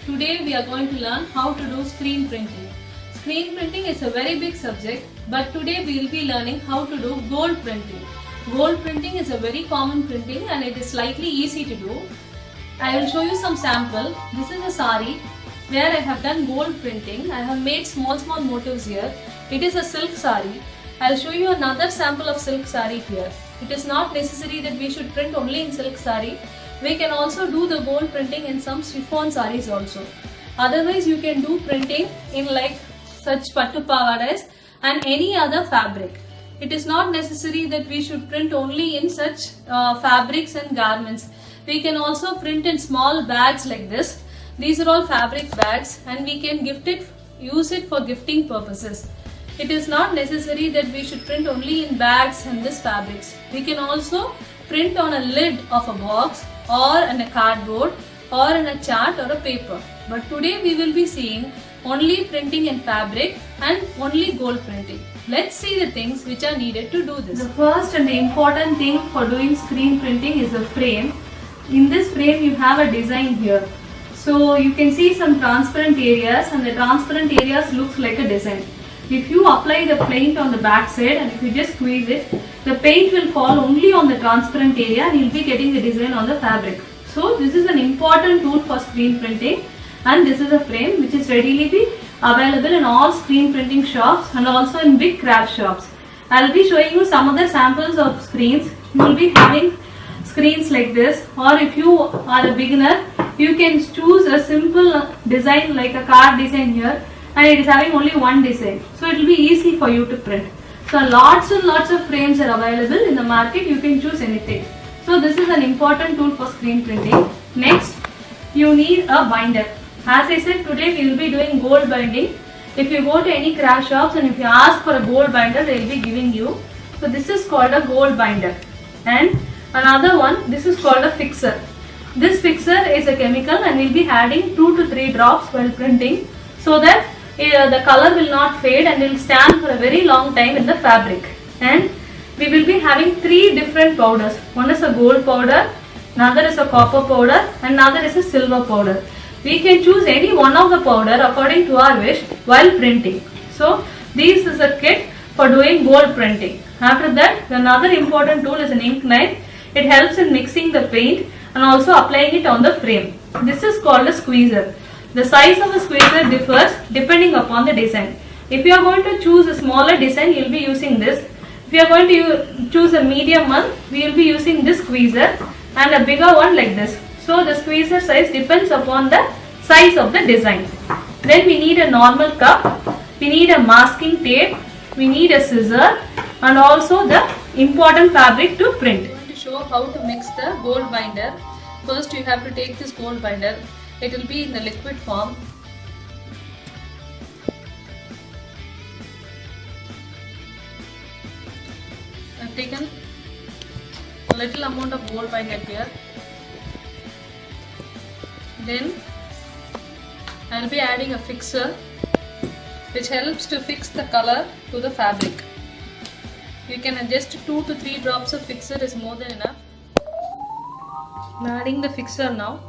Today we are going to learn how to do screen printing. Screen printing is a very big subject, but today we will be learning how to do gold printing. Gold printing is a very common printing and it is slightly easy to do. I will show you some sample. This is a sari where I have done gold printing. I have made small motifs here. It is a silk sari. I will show you another sample of silk sari here. It is not necessary that we should print only in silk sari. We can also do the gold printing in some chiffon saris also. Otherwise you can do printing in like such pattu pavadas and any other fabric. It is not necessary that we should print only in such fabrics and garments. We can also print in small bags like this. These are all fabric bags and we can use it for gifting purposes. It is not necessary that we should print only in bags and this fabrics. We can also print on a lid of a box or in a cardboard or in a chart or a paper. But today we will be seeing only printing in fabric and only gold printing. Let's see the things which are needed to do this. The first and the important thing for doing screen printing is a frame. In this frame you have a design here. So you can see some transparent areas and the transparent areas looks like a design. If you apply the paint on the back side and if you just squeeze it, the paint will fall only on the transparent area and you'll be getting the design on the fabric. So this is an important tool for screen printing and this is a frame which is readily be available in all screen printing shops and also in big craft shops. I'll be showing you some other samples of screens. You will be having screens like this, or if you are a beginner, you can choose a simple design like a card design here and it is having only one design. So it will be easy for you to print. So lots and lots of frames are available in the market. You can choose anything. So this is an important tool for screen printing. Next, you need a binder. As I said, today we will be doing gold binding. If you go to any craft shops and if you ask for a gold binder, they will be giving you. So this is called a gold binder. And another one, this is called a fixer. This fixer is a chemical and we will be adding 2 to 3 drops while printing so that the color will not fade and it will stand for a very long time in the fabric. And we will be having 3 different powders. One is a gold powder, another is a copper powder and another is a silver powder. We can choose any one of the powder according to our wish while printing. So this is a kit for doing gold printing. After that, another important tool is an ink knife. It helps in mixing the paint and also applying it on the frame. This is called a squeezer. The size of the squeezer differs depending upon the design. If you are going to choose a smaller design, you will be using this. If you are going to choose a medium one, we will be using this squeezer and a bigger one like this. So the squeezer size depends upon the size of the design. Then we need a normal cup, we need a masking tape, we need a scissor and also the important fabric to print. I'm going to show how to mix the gold binder. First you have to take this gold binder. It will be in the liquid form. I've taken a little amount of gold binder here. Then I will be adding a fixer which helps to fix the color to the fabric. You can adjust 2 to 3 drops of fixer is more than enough. I'm adding the fixer now.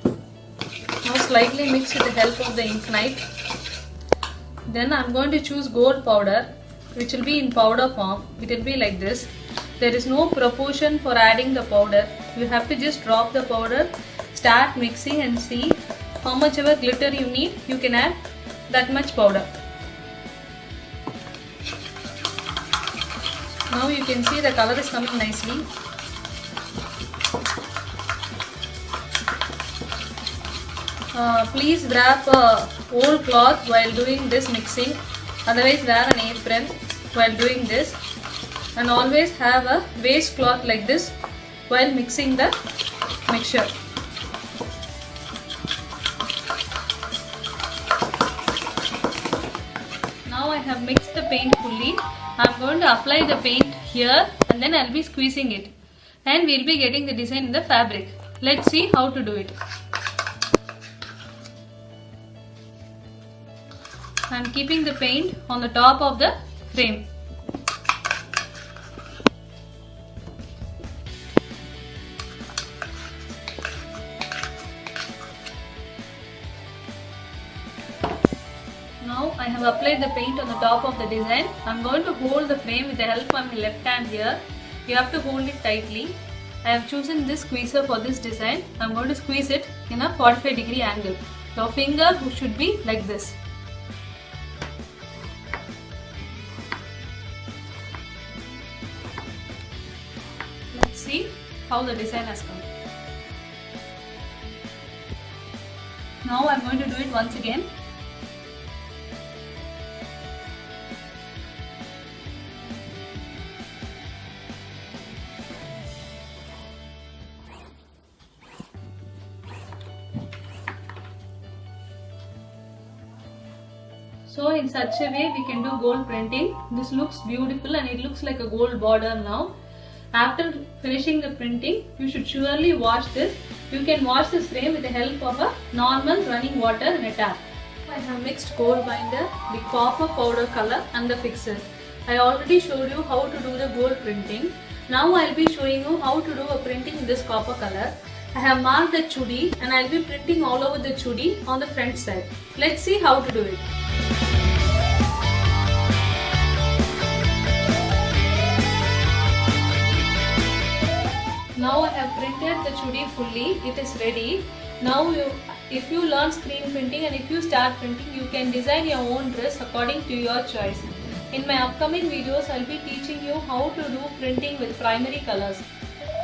Now slightly mix with the help of the ink knife. Then I am going to choose gold powder which will be in powder form. It will be like this. There is no proportion for adding the powder. You have to just drop the powder, start mixing and see how much ever glitter you need. You can add that much powder. Now you can see the color is coming nicely. Please wrap a old cloth while doing this mixing, otherwise wear an apron while doing this, and always have a waste cloth like this while mixing the mixture. Now I have mixed the paint fully. I am going to apply the paint here and then I will be squeezing it and we will be getting the design in the fabric. Let's see how to do it. I am keeping the paint on the top of the frame. Now I have applied the paint on the top of the design. I am going to hold the frame with the help of my left hand here. You have to hold it tightly. I have chosen this squeezer for this design. I am going to squeeze it in a 45-degree angle. Your finger should be like this. Let's see how the design has come. Now I am going to do it once again. So in such a way we can do gold printing. This looks beautiful and it looks like a gold border now. After finishing the printing, you should surely wash this. You can wash this frame with the help of a normal running water in a tap. I have mixed gold binder, the copper powder color and the fixer. I already showed you how to do the gold printing. Now I will be showing you how to do a printing in this copper color. I have marked the chudi and I will be printing all over the chudi on the front side. Let's see how to do it. Now I have printed the chudi fully. It is ready. Now if you learn screen printing and if you start printing, you can design your own dress according to your choice. In my upcoming videos, I will be teaching you how to do printing with primary colors.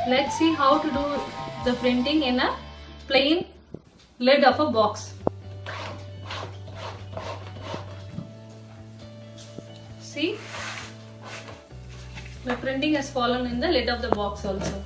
Let's see how to do the printing in a plain lid of a box. See, the printing has fallen in the lid of the box also.